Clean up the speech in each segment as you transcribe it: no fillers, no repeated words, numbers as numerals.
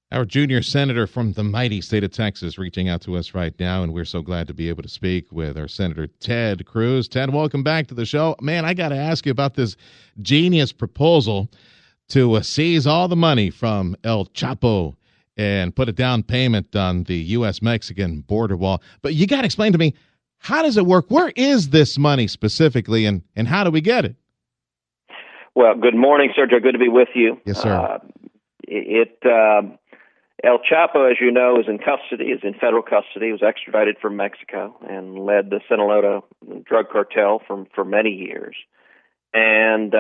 Our junior senator from the mighty state of Texas reaching out to us right now, and we're so glad to be able to speak with our Senator Ted Cruz. Ted, welcome back to the show. Man, I got to ask you about this genius proposal to seize all the money from El Chapo and put a down payment on the U.S.-Mexican border wall. But you got to explain to me, how does it work? Where is this money specifically, and how do we get it? Well, good morning, Sergio. Good to be with you. Yes, sir. El Chapo, as you know, is in custody, is in federal custody. He was extradited from Mexico and led the Sinaloa drug cartel for many years. And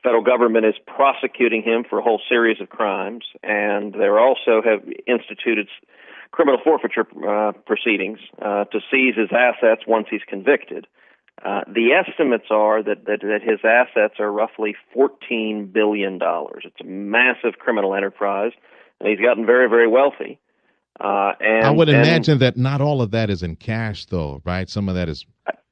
federal government is prosecuting him for a whole series of crimes, and they also have instituted criminal forfeiture proceedings to seize his assets once he's convicted. The estimates are that his assets are roughly $14 billion. It's a massive criminal enterprise. And he's gotten very, very wealthy. I would imagine that not all of that is in cash, though, right? Some of that is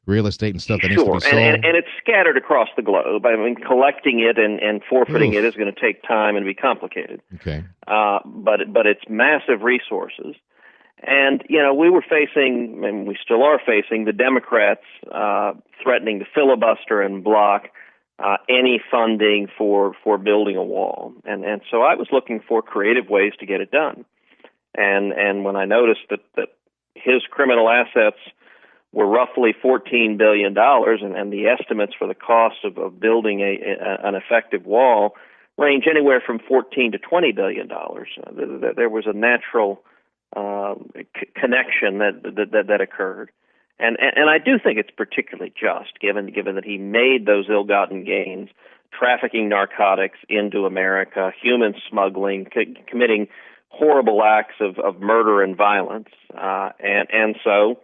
real estate and stuff that needs to be sold. And it's scattered across the globe. I mean, collecting it and forfeiting it is going to take time and be complicated. Okay. But it's massive resources. And, you know, we were facing, and we still are facing, the Democrats threatening to filibuster and block any funding for building a wall. And so I was looking for creative ways to get it done. And when I noticed that his criminal assets were roughly $14 billion, and the estimates for the cost of building an effective wall range anywhere from $14 to $20 billion, there was a natural connection that occurred. And I do think it's particularly just, given that he made those ill-gotten gains, trafficking narcotics into America, human smuggling, committing horrible acts of murder and violence. And so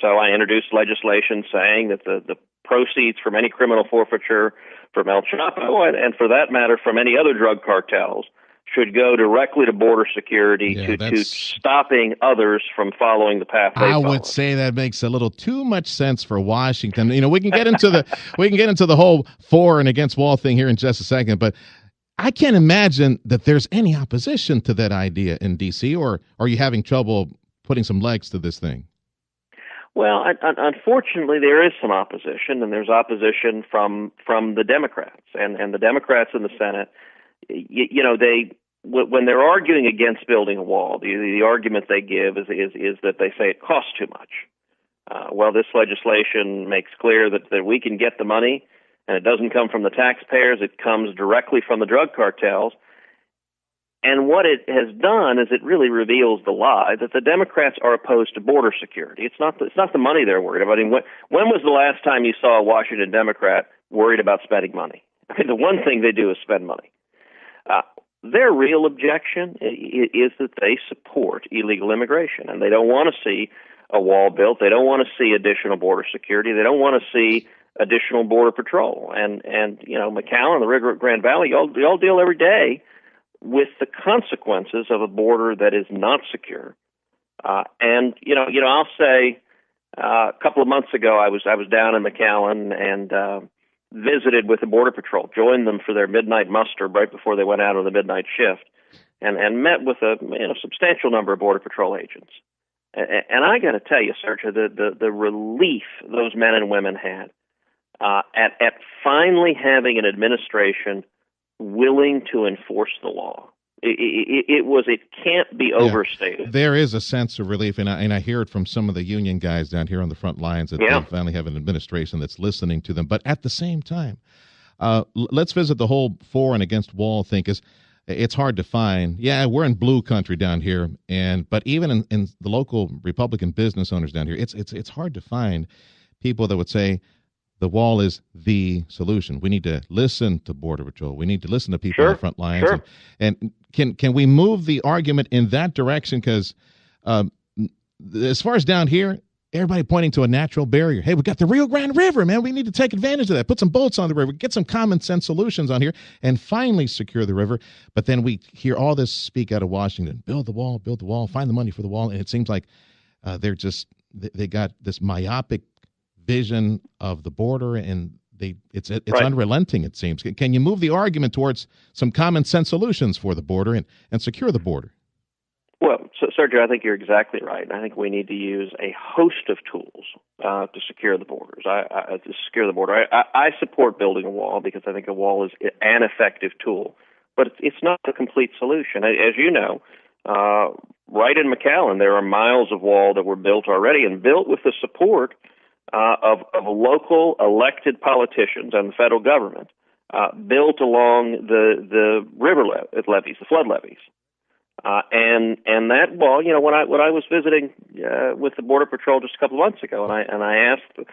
I introduced legislation saying that the proceeds from any criminal forfeiture from El Chapo, and for that matter from any other drug cartels, should go directly to border security to stopping others from following the path they follow. I would say that makes a little too much sense for Washington. You know, we can get into the whole for and against wall thing here in just a second, but I can't imagine that there's any opposition to that idea in D.C., or are you having trouble putting some legs to this thing? Well, unfortunately, there is some opposition, and there's opposition from the Democrats, and the Democrats in the Senate. You know, when they're arguing against building a wall, the argument they give is that they say it costs too much. Well, this legislation makes clear that we can get the money, and it doesn't come from the taxpayers. It comes directly from the drug cartels. And what it has done is it really reveals the lie that the Democrats are opposed to border security. It's not the money they're worried about. I mean, when was the last time you saw a Washington Democrat worried about spending money? I mean, the one thing they do is spend money. Their real objection is that they support illegal immigration, and they don't want to see a wall built. They don't want to see additional border security. They don't want to see additional border patrol. And you know, McAllen and the Rio Grande Valley, y'all deal every day with the consequences of a border that is not secure. And you know, I'll say a couple of months ago, I was down in McAllen and visited with the Border Patrol, joined them for their midnight muster right before they went out on the midnight shift, and met with a substantial number of Border Patrol agents. And I got to tell you, Sergio, the relief those men and women had at finally having an administration willing to enforce the law. It can't be overstated. There is a sense of relief, and I hear it from some of the union guys down here on the front lines that they finally have an administration that's listening to them. But at the same time, let's visit the whole for and against wall thing, because it's hard to find. Yeah, we're in blue country down here, but even in the local Republican business owners down here, it's hard to find people that would say the wall is the solution. We need to listen to Border Patrol. We need to listen to people on the front lines. Sure. And can we move the argument in that direction? Because as far as down here, everybody pointing to a natural barrier. Hey, we got the Rio Grande River, man. We need to take advantage of that. Put some boats on the river. Get some common sense solutions on here and finally secure the river. But then we hear all this speak out of Washington. Build the wall, find the money for the wall. And it seems like they got this myopic vision of the border, and it's unrelenting, it seems. Can you move the argument towards some common sense solutions for the border and secure the border? Sergio, I think you're exactly right. I think we need to use a host of tools to secure the borders. I support building a wall because I think a wall is an effective tool, but it's not a complete solution. As you know, right in McAllen, there are miles of wall that were built already and built with the support of local elected politicians and the federal government, built along the river levees, the flood levees. And that wall, when I was visiting with the Border Patrol just a couple of months ago, and I asked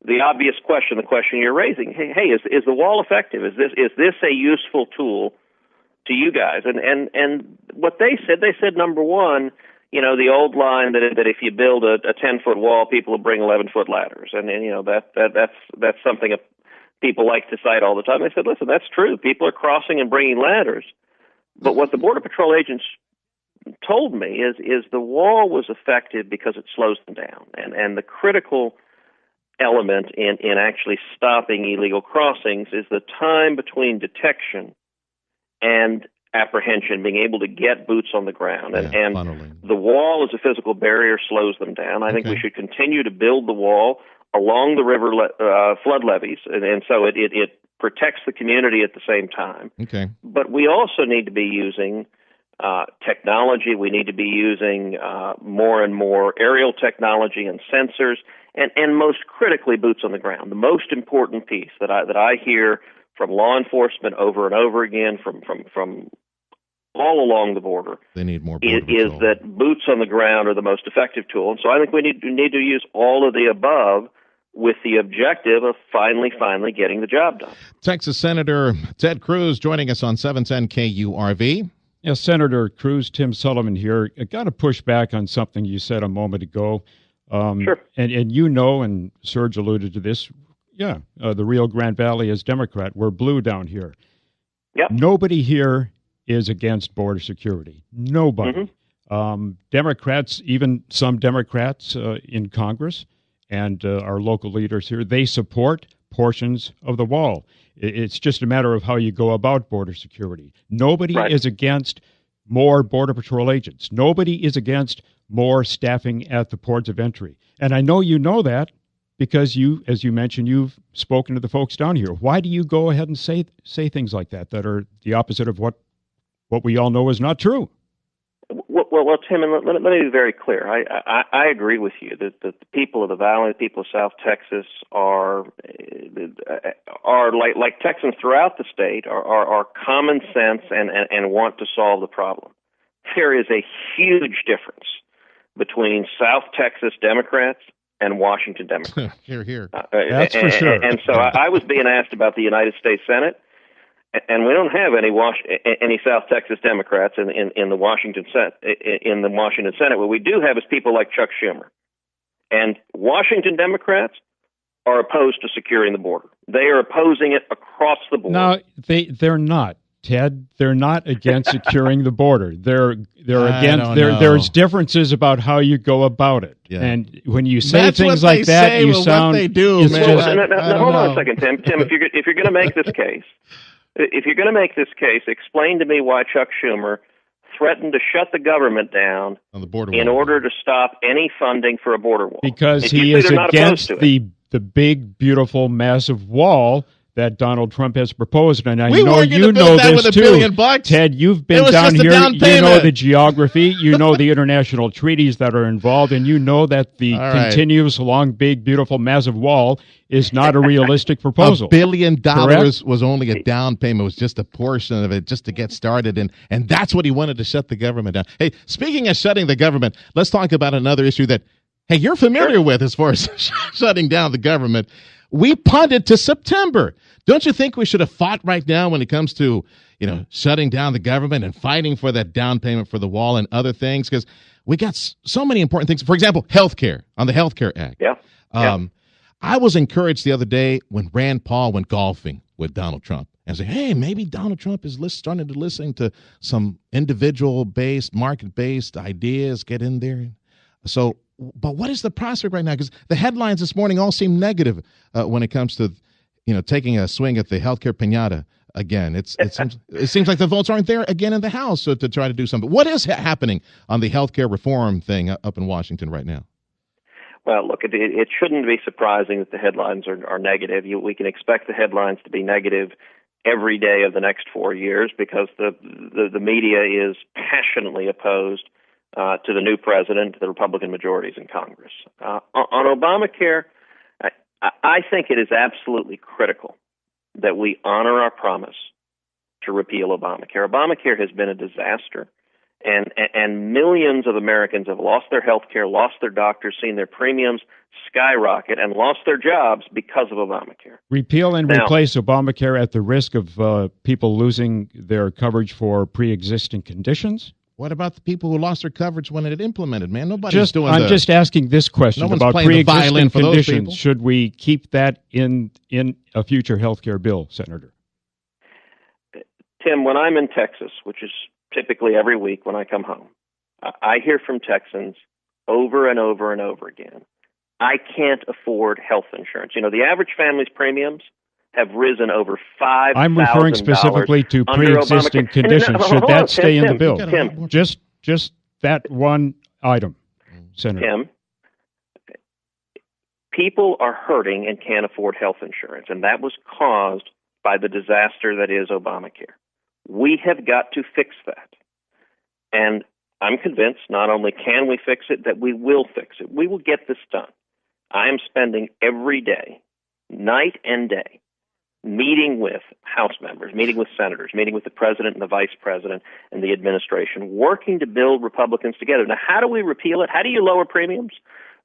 the obvious question, the question you're raising, hey, is the wall effective? Is this a useful tool to you guys? And what they said number one, the old line that if you build a 10-foot wall, people will bring 11-foot ladders, and that's something people like to cite all the time. They said, listen, that's true. People are crossing and bringing ladders, but what the Border Patrol agents told me is the wall was effective because it slows them down, and the critical element in actually stopping illegal crossings is the time between detection and apprehension, being able to get boots on the ground. And the wall as a physical barrier slows them down. I think we should continue to build the wall along the river flood levees, and so it protects the community at the same time. Okay. But we also need to be using technology. We need to be using more and more aerial technology and sensors, and most critically, boots on the ground. The most important piece that I hear from law enforcement over and over again, from all along the border, they need more is that boots on the ground are the most effective tool. And so I think we need to use all of the above with the objective of finally getting the job done. Texas Senator Ted Cruz joining us on 710 KURV. Yes, Senator Cruz, Tim Sullivan here. I got to push back on something you said a moment ago. Sure. And and Serge alluded to this. Yeah, the Rio Grande Valley is Democrat. We're blue down here. Yep. Nobody here is against border security. Nobody. Mm-hmm. Democrats, even some Democrats in Congress and our local leaders here, they support portions of the wall. It's just a matter of how you go about border security. Nobody is against more Border Patrol agents. Nobody is against more staffing at the ports of entry. And I know you know that because you, as you mentioned, you've spoken to the folks down here. Why do you go ahead and say things like that are the opposite of what we all know is not true? Well, Tim, and let me be very clear. I agree with you that the people of the Valley, the people of South Texas, are like Texans throughout the state, are common sense and want to solve the problem. There is a huge difference between South Texas Democrats and Washington Democrats. Here. That's for sure. And so I was being asked about the United States Senate. And we don't have any South Texas Democrats in the Washington Senate. What we do have is people like Chuck Schumer, and Washington Democrats are opposed to securing the border. They are opposing it across the board. No, they're not, Ted. They're not against securing the border. They're against. There's differences about how you go about it. Yeah. And when you say things like that, you sound. What they do, man. Hold on a second, Tim. Tim, if you're going to make this case. If you're going to make this case, explain to me why Chuck Schumer threatened to shut the government down on the border in order to stop any funding for a border wall. Because he is against the big, beautiful, massive wall that Donald Trump has proposed. And I know you know this too. Ted, you've been down here. You know the geography. You know the international treaties that are involved. And you know that the continuous, long, big, beautiful, massive wall is not a realistic proposal. $1 billion was only a down payment. It was just a portion of it just to get started. And that's what he wanted to shut the government down. Hey, speaking of shutting the government, let's talk about another issue that, hey, you're familiar with as far as shutting down the government. We punted to September. Don't you think we should have fought right now when it comes to, shutting down the government and fighting for that down payment for the wall and other things? Because we got so many important things. For example, healthcare, on the Healthcare Act. Yeah. I was encouraged the other day when Rand Paul went golfing with Donald Trump and said, hey, maybe Donald Trump is starting to listen to some individual-based, market-based ideas, get in there. So, but what is the prospect right now? Because the headlines this morning all seem negative when it comes to, taking a swing at the healthcare piñata again. It seems like the votes aren't there again in the House to try to do something. What is happening on the health care reform thing up in Washington right now? Well, look, it shouldn't be surprising that the headlines are negative. We can expect the headlines to be negative every day of the next 4 years because the media is passionately opposed to the new president, to the Republican majorities in Congress. On Obamacare, I think it is absolutely critical that we honor our promise to repeal Obamacare. Obamacare has been a disaster, and millions of Americans have lost their health care, lost their doctors, seen their premiums skyrocket, and lost their jobs because of Obamacare. Repeal and replace Obamacare at the risk of people losing their coverage for pre-existing conditions? What about the people who lost their coverage when it implemented, man? Nobody's doing I'm just asking this question about pre-existing conditions. Should we keep that in a future health care bill, Senator? Tim, when I'm in Texas, which is typically every week when I come home, I hear from Texans over and over and over again, I can't afford health insurance. You know, the average family's premiums have risen over $5,000. I'm referring specifically to pre-existing conditions. Should that stay in the bill? Tim, just that one item, Senator. Tim, people are hurting and can't afford health insurance, and that was caused by the disaster that is Obamacare. We have got to fix that. And I'm convinced not only can we fix it, that we will fix it. We will get this done. I am spending every day, night and day, meeting with House members, meeting with senators, meeting with the president and the vice president and the administration, working to build Republicans together. Now, how do we repeal it? How do you lower premiums?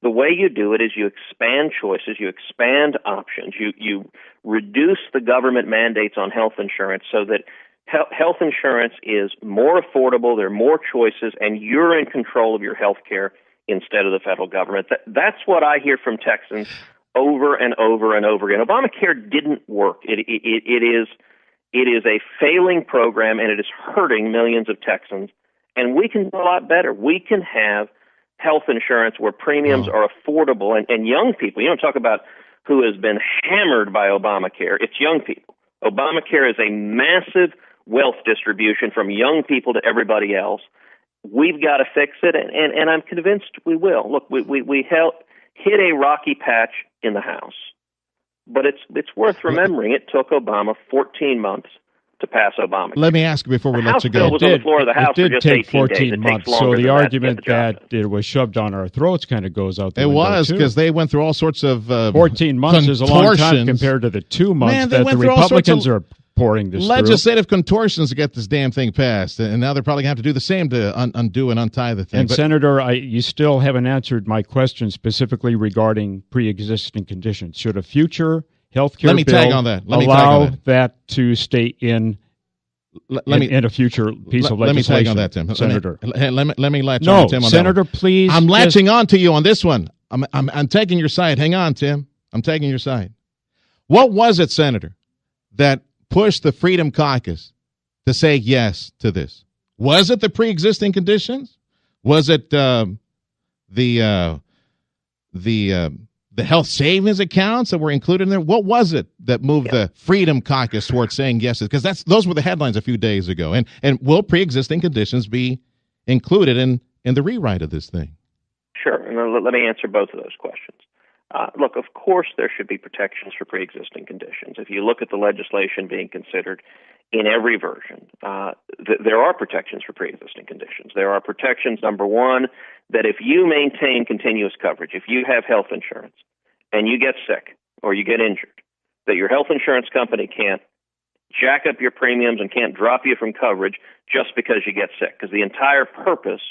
The way you do it is you expand choices, you expand options, you reduce the government mandates on health insurance so that health insurance is more affordable, there are more choices, and you're in control of your health care instead of the federal government. That's what I hear from Texans over and over and over again. Obamacare didn't work. It is a failing program, and it is hurting millions of Texans. And we can do a lot better. We can have health insurance where premiums are affordable, and young people. You don't talk about who has been hammered by Obamacare. It's young people. Obamacare is a massive wealth distribution from young people to everybody else. We've got to fix it, and I'm convinced we will. Look, we hit a rocky patch in the House, but it's worth remembering it took Obama 14 months to pass Obamacare. Let me ask you before we let you go. Was on the floor of the House it did for just take 14 days. months, so the argument that it was shoved on our throats kind of goes out the window, was, because they went through all sorts of 14 months is a long time compared to the 2 months that the Republicans are pouring this legislative contortions to get this damn thing passed, and now they're probably going to have to do the same to undo and untie the thing. And Senator, you still haven't answered my question specifically regarding pre-existing conditions. Should a future health care bill allow that to stay in a future piece of legislation? Let me tag on that, Tim. Senator. Let me latch on, Tim, on Senator, that one. Please. I'm latching on to you on this one. I'm taking your side. Hang on, Tim. I'm taking your side. What was it, Senator, that pushed the Freedom Caucus to say yes to this? Was it the pre-existing conditions? Was it the health savings accounts that were included in there? What was it that moved the Freedom Caucus towards saying yes? Because those were the headlines a few days ago. And will pre-existing conditions be included in the rewrite of this thing? Sure, and let me answer both of those questions. Look, of course there should be protections for pre-existing conditions. If you look at the legislation being considered in every version, there are protections for pre-existing conditions. There are protections, number one, that if you maintain continuous coverage, if you have health insurance and you get sick or you get injured, that your health insurance company can't jack up your premiums and can't drop you from coverage just because you get sick. Because the entire purpose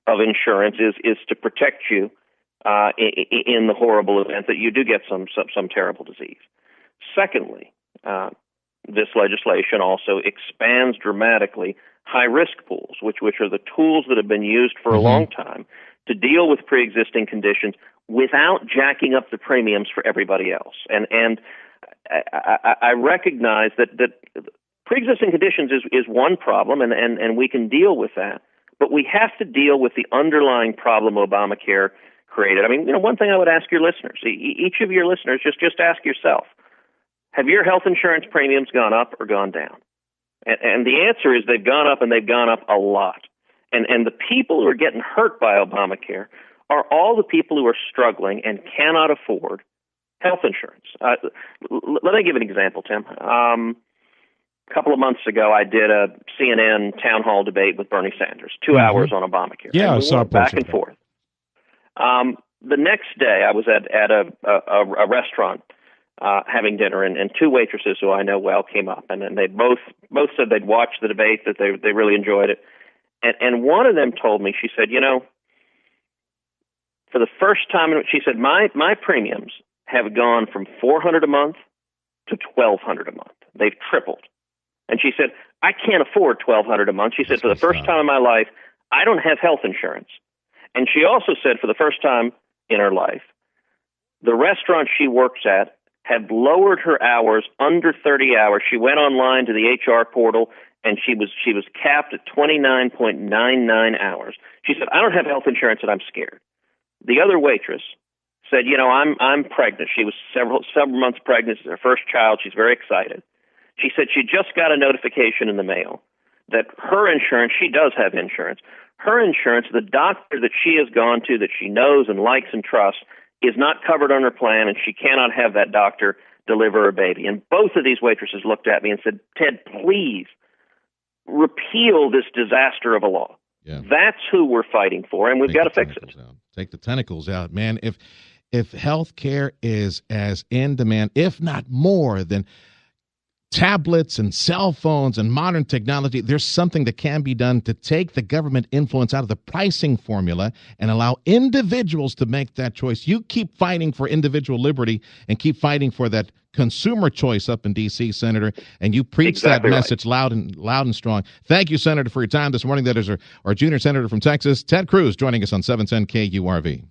of insurance is to protect you in the horrible event that you do get some terrible disease. Secondly, this legislation also expands dramatically high-risk pools, which are the tools that have been used for a long time to deal with pre-existing conditions without jacking up the premiums for everybody else. And I recognize that pre-existing conditions is one problem, and we can deal with that, but we have to deal with the underlying problem Obamacare created. I mean, one thing I would ask your listeners, each of your listeners, just ask yourself, have your health insurance premiums gone up or gone down? And the answer is they've gone up, and they've gone up a lot. And the people who are getting hurt by Obamacare are all the people who are struggling and cannot afford health insurance. Let me give an example, Tim. A couple of months ago, I did a CNN town hall debate with Bernie Sanders, 2 hours on Obamacare. Yeah, I saw back and forth. The next day, I was at a restaurant having dinner, and two waitresses who I know well came up, and they both said they'd watched the debate, that they really enjoyed it. And one of them told me, she said, for the first time, she said, my premiums have gone from $400 a month to $1,200 a month. They've tripled. And she said, I can't afford $1,200 a month. She said, for the first time in my life, I don't have health insurance. And she also said, for the first time in her life, the restaurant she works at had lowered her hours under 30 hours. She went online to the HR portal, and she was capped at 29.99 hours. She said, I don't have health insurance, and I'm scared. The other waitress said, I'm pregnant. She was several months pregnant. It's her first child. She's very excited. She said she just got a notification in the mail that her insurance, she does have insurance, her insurance, the doctor that she has gone to, that she knows and likes and trusts, is not covered on her plan, and she cannot have that doctor deliver her baby. And both of these waitresses looked at me and said, Ted, please repeal this disaster of a law. Yeah. That's who we're fighting for, and we've got to fix it. Take the tentacles out, man. If health care is as in demand, if not more, than tablets and cell phones and modern technology, there's something that can be done to take the government influence out of the pricing formula and allow individuals to make that choice. You keep fighting for individual liberty and keep fighting for that consumer choice up in D.C., Senator, and you preach exactly that message loud and strong. Thank you, Senator, for your time this morning. That is our junior senator from Texas, Ted Cruz, joining us on 710 KURV.